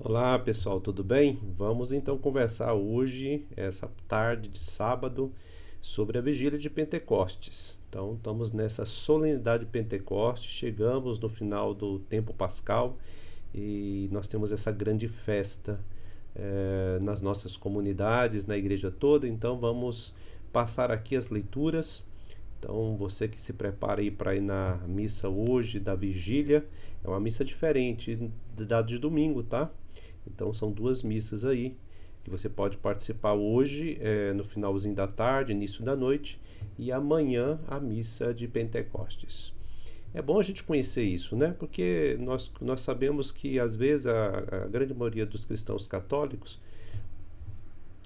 Olá pessoal, tudo bem? Vamos então conversar hoje, essa tarde de sábado, sobre a vigília de Pentecostes. Então, estamos nessa solenidade de Pentecostes, chegamos no final do tempo pascal e nós temos essa grande festa nas nossas comunidades, na igreja toda. Então, vamos passar aqui as leituras. Então, você que se prepara aí para ir na missa hoje da vigília, é uma missa diferente da de domingo, tá? Então são duas missas aí que você pode participar hoje, no finalzinho da tarde, início da noite, e amanhã a missa de Pentecostes. É bom a gente conhecer isso, né? Porque nós sabemos que às vezes a grande maioria dos cristãos católicos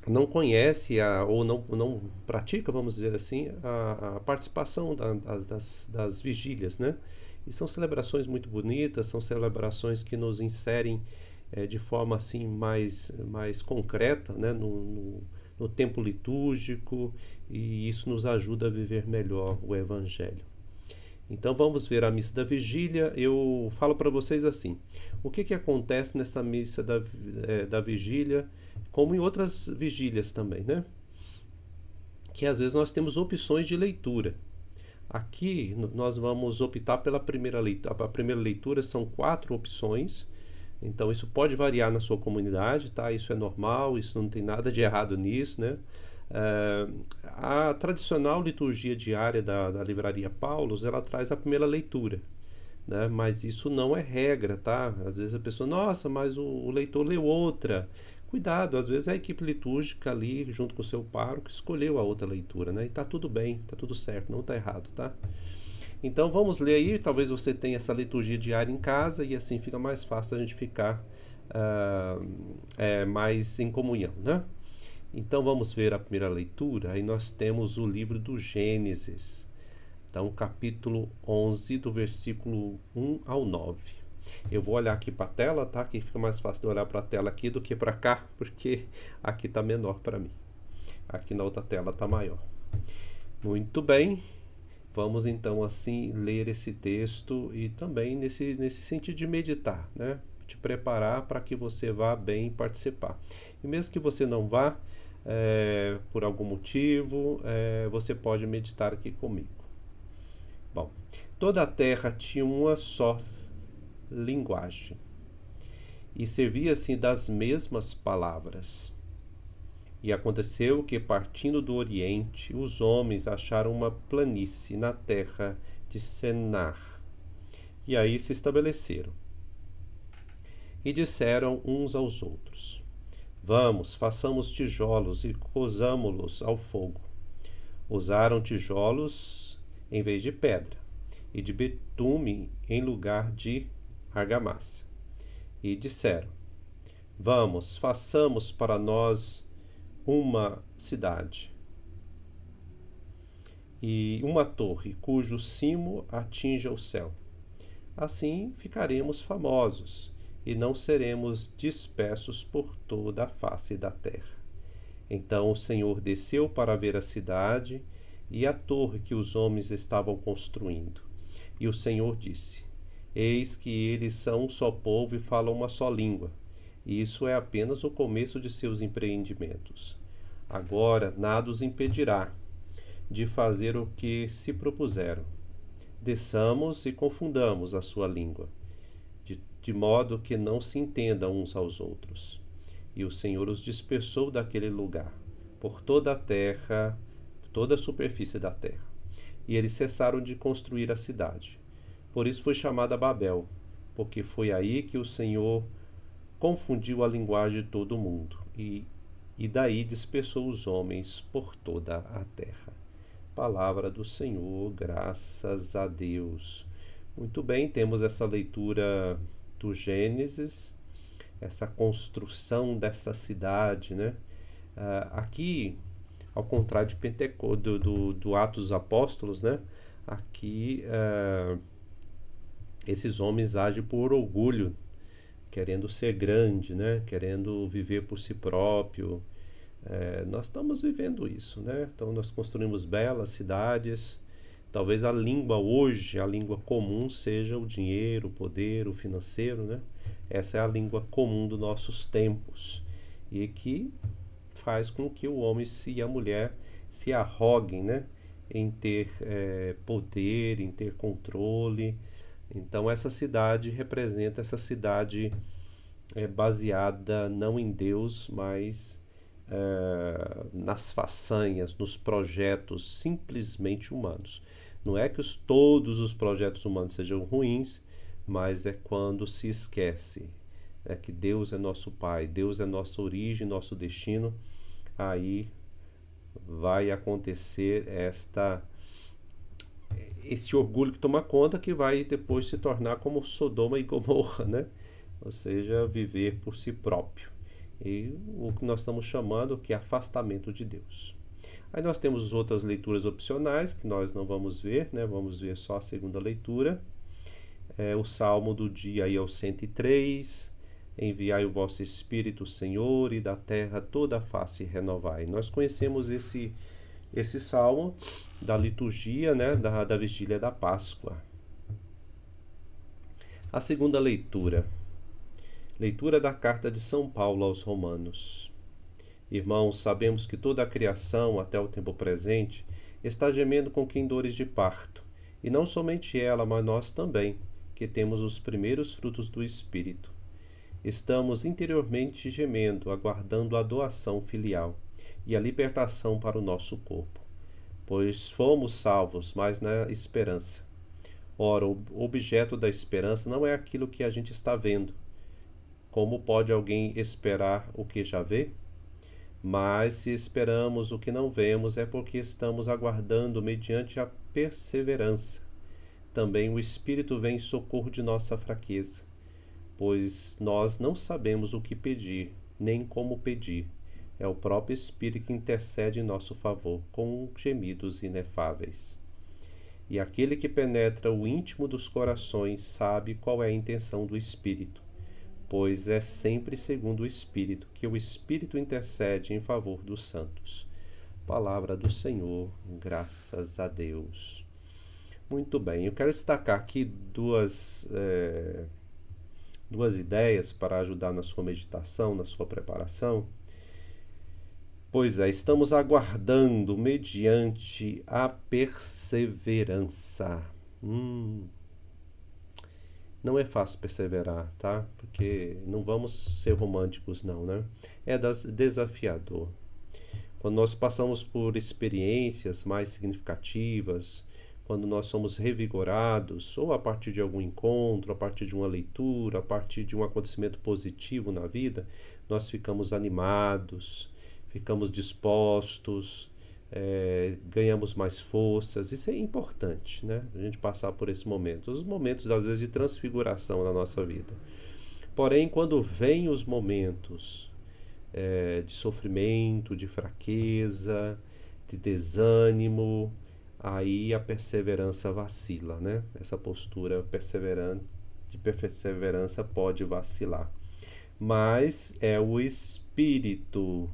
não conhece ou não pratica, vamos dizer assim, a participação das vigílias, né? E são celebrações muito bonitas, são celebrações que nos inserem de forma assim mais concreta, né? No tempo litúrgico, e isso nos ajuda a viver melhor o Evangelho. Então vamos ver a missa da vigília. Eu falo para vocês assim: o que acontece nessa missa da vigília, como em outras vigílias também, né? Que às vezes nós temos opções de leitura. Aqui nós vamos optar pela primeira leitura. A primeira leitura são 4 opções. Então isso pode variar na sua comunidade, tá? Isso é normal, isso não tem nada de errado nisso, né? A tradicional liturgia diária da Livraria Paulus, ela traz a primeira leitura, né? Mas isso não é regra, tá? Às vezes a pessoa, nossa, mas o leitor leu outra. Cuidado, às vezes a equipe litúrgica ali, junto com o seu pároco, escolheu a outra leitura, né? E tá tudo bem, tá tudo certo, não tá errado, tá? Então vamos ler aí, talvez você tenha essa liturgia diária em casa e assim fica mais fácil a gente ficar mais em comunhão, né? Então vamos ver a primeira leitura. Aí nós temos o livro do Gênesis. Então, capítulo 11, do versículo 1 ao 9. Eu vou olhar aqui para a tela, tá? Que fica mais fácil de olhar para a tela aqui do que para cá, porque aqui está menor para mim. Aqui na outra tela está maior. Muito bem. Vamos então assim ler esse texto e também nesse sentido de meditar, né? Te preparar para que você vá bem participar. E mesmo que você não vá, por algum motivo, você pode meditar aqui comigo. Bom, toda a terra tinha uma só linguagem e servia-se das mesmas palavras. E aconteceu que, partindo do Oriente, os homens acharam uma planície na terra de Senar. E aí se estabeleceram. E disseram uns aos outros: Vamos, façamos tijolos e cozamo-los ao fogo. Usaram tijolos em vez de pedra, e de betume em lugar de argamassa. E disseram: Vamos, façamos para nós uma cidade e uma torre cujo cimo atinja o céu. Assim ficaremos famosos e não seremos dispersos por toda a face da terra. Então o Senhor desceu para ver a cidade e a torre que os homens estavam construindo. E o Senhor disse: Eis que eles são um só povo e falam uma só língua. E isso é apenas o começo de seus empreendimentos. Agora nada os impedirá de fazer o que se propuseram. Desçamos e confundamos a sua língua, de modo que não se entendam uns aos outros. E o Senhor os dispersou daquele lugar, por toda a terra, toda a superfície da terra. E eles cessaram de construir a cidade. Por isso foi chamada Babel, porque foi aí que o Senhor confundiu a linguagem de todo o mundo, e daí dispersou os homens por toda a terra. Palavra do Senhor, graças a Deus. Muito bem, temos essa leitura do Gênesis, essa construção dessa cidade, né? Aqui, ao contrário de do Atos dos Apóstolos, né? Aqui esses homens agem por orgulho, querendo ser grande, né? Querendo viver por si próprio. Nós estamos vivendo isso, né? Então nós construímos belas cidades, Talvez a língua hoje, a língua comum seja o dinheiro, o poder, o financeiro, né? Essa é a língua comum dos nossos tempos e que faz com que o homem e a mulher se arroguem, né? Em ter poder, em ter controle. Então essa cidade representa essa cidade baseada não em Deus, mas nas façanhas, nos projetos simplesmente humanos. Não é que todos os projetos humanos sejam ruins, mas é quando se esquece que Deus é nosso Pai, Deus é nossa origem, nosso destino. Aí vai acontecer esse orgulho que toma conta, que vai depois se tornar como Sodoma e Gomorra, né? Ou seja, viver por si próprio. E o que nós estamos chamando que é afastamento de Deus. Aí nós temos outras leituras opcionais que nós não vamos ver, né? Vamos ver só a segunda leitura. O Salmo do dia aí é o 103. Enviai o vosso Espírito, Senhor, e da terra toda a face renovai. Nós conhecemos esse salmo da liturgia, né? da vigília da Páscoa. A segunda leitura. Leitura da carta de São Paulo aos Romanos. Irmãos, sabemos que toda a criação, até o tempo presente, está gemendo com que em dores de parto, e não somente ela, mas nós também, que temos os primeiros frutos do Espírito. Estamos interiormente gemendo, aguardando a doação filial e a libertação para o nosso corpo, pois fomos salvos, mas na esperança. Ora, o objeto da esperança não é aquilo que a gente está vendo. Como pode alguém esperar o que já vê? Mas se esperamos o que não vemos, é porque estamos aguardando mediante a perseverança. Também o Espírito vem em socorro de nossa fraqueza, pois nós não sabemos o que pedir, nem como pedir. É o próprio Espírito que intercede em nosso favor, com gemidos inefáveis. E aquele que penetra o íntimo dos corações sabe qual é a intenção do Espírito, pois é sempre segundo o Espírito que o Espírito intercede em favor dos santos. Palavra do Senhor, graças a Deus. Muito bem, eu quero destacar aqui duas ideias para ajudar na sua meditação, na sua preparação. Pois é, estamos aguardando mediante a perseverança. Não é fácil perseverar, tá? Porque não vamos ser românticos não, né? É desafiador. Quando nós passamos por experiências mais significativas, quando nós somos revigorados, ou a partir de algum encontro, a partir de uma leitura, a partir de um acontecimento positivo na vida, nós ficamos animados, ficamos dispostos, ganhamos mais forças. Isso é importante, né? A gente passar por esse momento. Os momentos, às vezes, de transfiguração na nossa vida. Porém, quando vêm os momentos de sofrimento, de fraqueza, de desânimo, aí a perseverança vacila, né? Essa postura de perseverança pode vacilar. Mas é o Espírito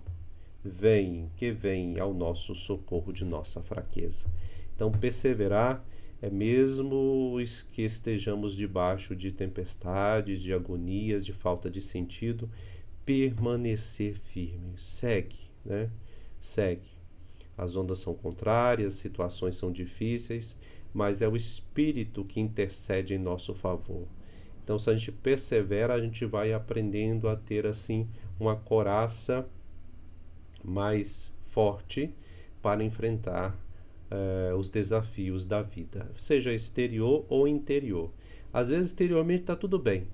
que vem ao nosso socorro de nossa fraqueza. Então, perseverar é mesmo que estejamos debaixo de tempestades, de agonias, de falta de sentido, permanecer firme. Segue, né? Segue. As ondas são contrárias, as situações são difíceis, mas é o Espírito que intercede em nosso favor. Então, se a gente persevera, a gente vai aprendendo a ter, assim, uma coraça mais forte para enfrentar os desafios da vida, seja exterior ou interior. Às vezes, exteriormente está tudo bem,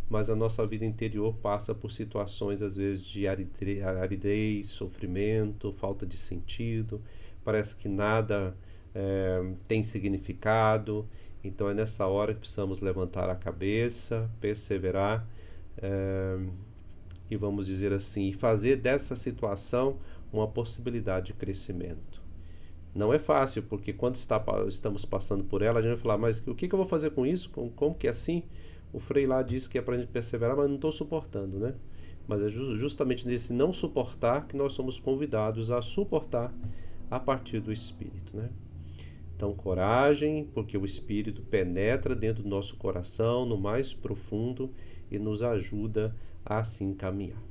mas a nossa vida interior passa por situações, às vezes, de aridez, sofrimento, falta de sentido, parece que nada tem significado. Então é nessa hora que precisamos levantar a cabeça, perseverar e, vamos dizer assim, fazer dessa situação uma possibilidade de crescimento. Não é fácil, porque quando estamos passando por ela, a gente vai falar, mas o que eu vou fazer com isso? Como que é assim? O Frei lá disse que é para a gente perseverar, mas não estou suportando, né? Mas é justamente nesse não suportar que nós somos convidados a suportar a partir do Espírito, né? Então, coragem, porque o Espírito penetra dentro do nosso coração, no mais profundo, e nos ajuda a assim caminhar.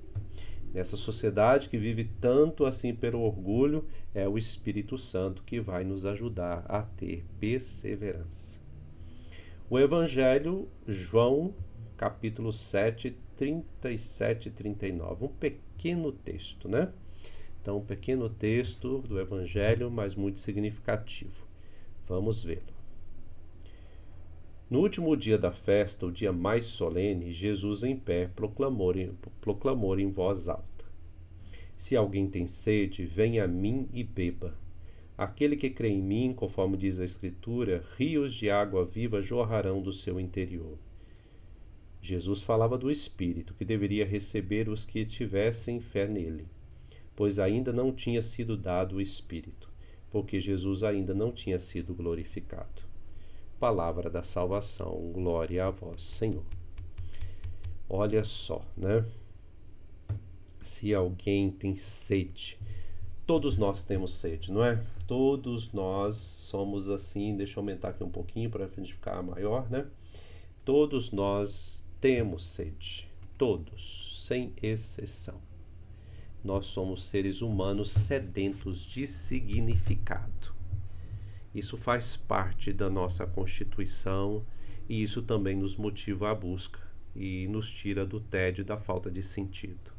Nessa sociedade que vive tanto assim pelo orgulho, é o Espírito Santo que vai nos ajudar a ter perseverança. O Evangelho, João, capítulo 7, 37 e 39. Um pequeno texto, né? Então, um pequeno texto do Evangelho, mas muito significativo. Vamos vê-lo. No último dia da festa, o dia mais solene, Jesus em pé proclamou em voz alta: Se alguém tem sede, venha a mim e beba. Aquele que crê em mim, conforme diz a Escritura, rios de água viva jorrarão do seu interior. Jesus falava do Espírito, que deveria receber os que tivessem fé nele, pois ainda não tinha sido dado o Espírito, porque Jesus ainda não tinha sido glorificado. Palavra da salvação, glória a vós, Senhor. Olha só, né? Se alguém tem sede, todos nós temos sede, não é? Todos nós somos assim, deixa eu aumentar aqui um pouquinho para a gente ficar maior, né? Todos nós temos sede, todos, sem exceção. Nós somos seres humanos sedentos de significado. Isso faz parte da nossa constituição e isso também nos motiva à busca e nos tira do tédio e da falta de sentido.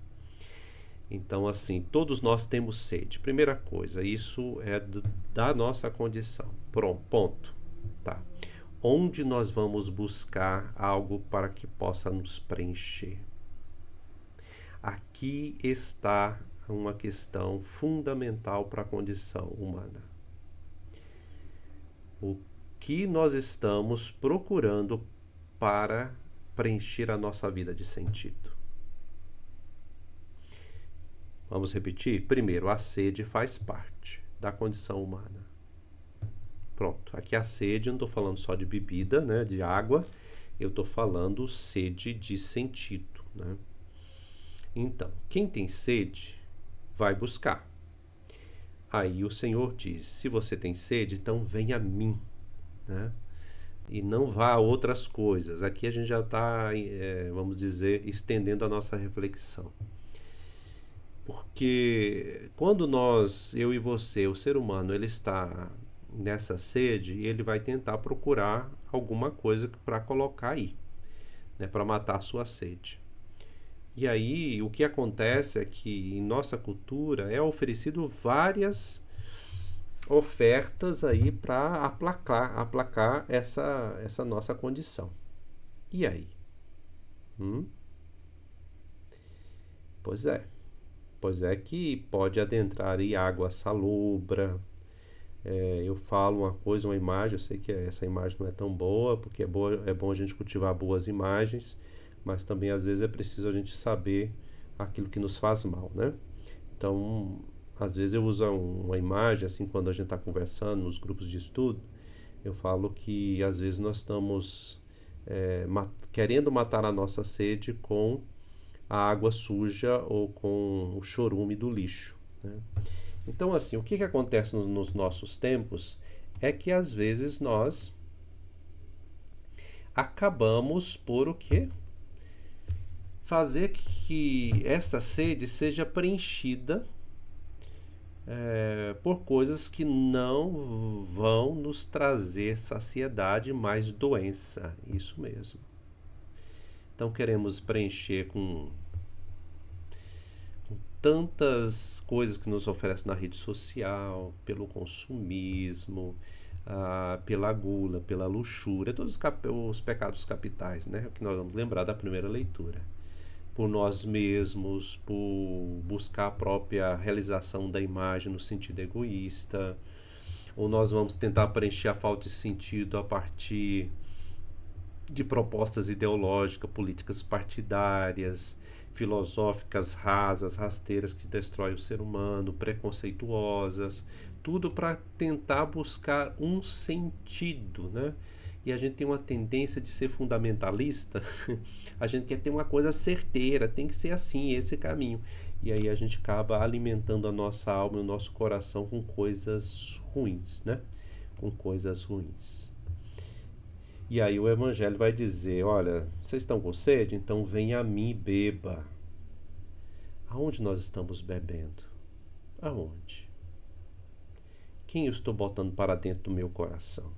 Então, assim, todos nós temos sede. Primeira coisa, isso é da nossa condição. Pronto, ponto. Tá. Onde nós vamos buscar algo para que possa nos preencher? Aqui está uma questão fundamental para a condição humana. O que nós estamos procurando para preencher a nossa vida de sentido? Vamos repetir? Primeiro, a sede faz parte da condição humana. Pronto, aqui a sede, eu não estou falando só de bebida, né, de água, eu estou falando sede de sentido, né? Então, quem tem sede, vai buscar. Aí o Senhor diz, se você tem sede, então venha a mim, né? E não vá a outras coisas. Aqui a gente já está, vamos dizer, estendendo a nossa reflexão. Porque quando eu e você, o ser humano, ele está nessa sede, ele vai tentar procurar alguma coisa para colocar aí, né, para matar a sua sede. E aí o que acontece é que em nossa cultura é oferecido várias ofertas aí para aplacar essa nossa condição. E aí? Pois é que pode adentrar aí água salobra. Eu falo uma coisa, uma imagem, eu sei que essa imagem não é tão boa, porque é bom a gente cultivar boas imagens, mas também às vezes é preciso a gente saber aquilo que nos faz mal, né? Então, às vezes eu uso uma imagem, assim, quando a gente está conversando nos grupos de estudo, eu falo que às vezes nós estamos querendo matar a nossa sede com a água suja ou com o chorume do lixo, né? Então, assim, o que acontece nos nossos tempos é que às vezes nós acabamos por o quê? Fazer que essa sede seja preenchida por coisas que não vão nos trazer saciedade, mas doença. Isso mesmo. Então queremos preencher com tantas coisas que nos oferece na rede social, pelo consumismo, pela gula, pela luxúria, todos os pecados capitais, né? Que nós vamos lembrar da primeira leitura. Por nós mesmos, por buscar a própria realização da imagem no sentido egoísta, ou nós vamos tentar preencher a falta de sentido a partir de propostas ideológicas, políticas partidárias, filosóficas rasas, rasteiras que destroem o ser humano, preconceituosas, tudo para tentar buscar um sentido, né? E a gente tem uma tendência de ser fundamentalista, a gente quer ter uma coisa certeira, tem que ser assim, esse caminho. E aí a gente acaba alimentando a nossa alma e o nosso coração com coisas ruins, né? com coisas ruins. E aí o Evangelho vai dizer: olha, vocês estão com sede? Então venha a mim e beba. Aonde nós estamos bebendo? Aonde? Quem eu estou botando para dentro do meu coração?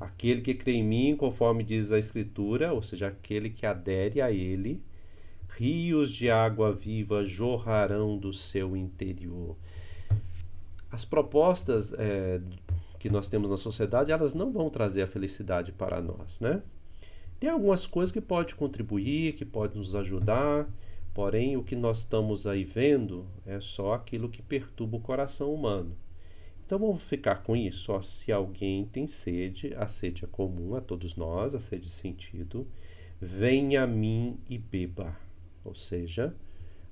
Aquele que crê em mim, conforme diz a Escritura, ou seja, aquele que adere a ele, rios de água viva jorrarão do seu interior. As propostas que nós temos na sociedade, elas não vão trazer a felicidade para nós, né? Tem algumas coisas que podem contribuir, que podem nos ajudar, porém o que nós estamos aí vendo é só aquilo que perturba o coração humano. Então vamos ficar com isso. Ó, se alguém tem sede, a sede é comum a todos nós, a sede de sentido, venha a mim e beba. Ou seja,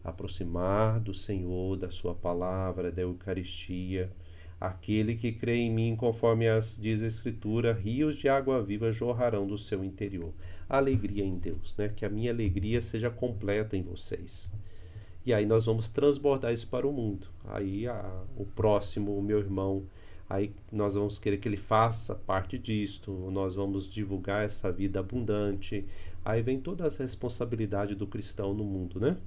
aproximar do Senhor, da sua palavra, da Eucaristia. Aquele que crê em mim, conforme diz a Escritura, rios de água viva jorrarão do seu interior. Alegria em Deus, né? Que a minha alegria seja completa em vocês. E aí nós vamos transbordar isso para o mundo. Aí o próximo, o meu irmão, aí nós vamos querer que ele faça parte disto, nós vamos divulgar essa vida abundante. Aí vem toda essa responsabilidade do cristão no mundo, né?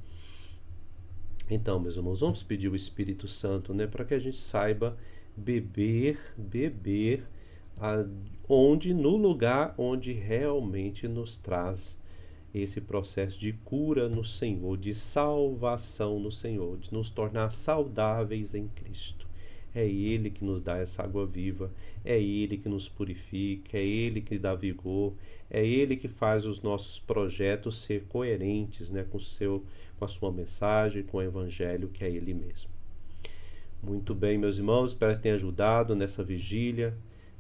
Então, meus irmãos, vamos pedir o Espírito Santo, né, para que a gente saiba beber no lugar onde realmente nos traz esse processo de cura no Senhor, de salvação no Senhor, de nos tornar saudáveis em Cristo. É Ele que nos dá essa água viva, é Ele que nos purifica, é Ele que dá vigor, é Ele que faz os nossos projetos ser coerentes, né, com a sua mensagem, com o Evangelho, que é Ele mesmo. Muito bem, meus irmãos, espero que tenha ajudado nessa vigília.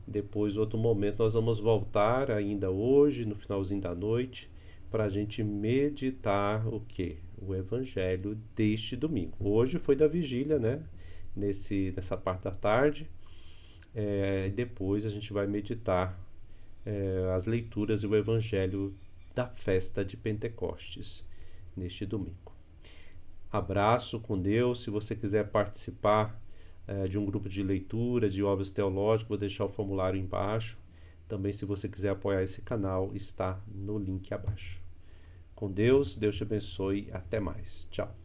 Depois, outro momento, nós vamos voltar ainda hoje, no finalzinho da noite, para a gente meditar o quê? O Evangelho deste domingo. Hoje foi da vigília, né? Nessa parte da tarde. Depois a gente vai meditar as leituras e o Evangelho da festa de Pentecostes, neste domingo. Abraço com Deus. Se você quiser participar de um grupo de leitura, de obras teológicas, vou deixar o formulário embaixo. Também, se você quiser apoiar esse canal, está no link abaixo. Com Deus, Deus te abençoe. Até mais. Tchau.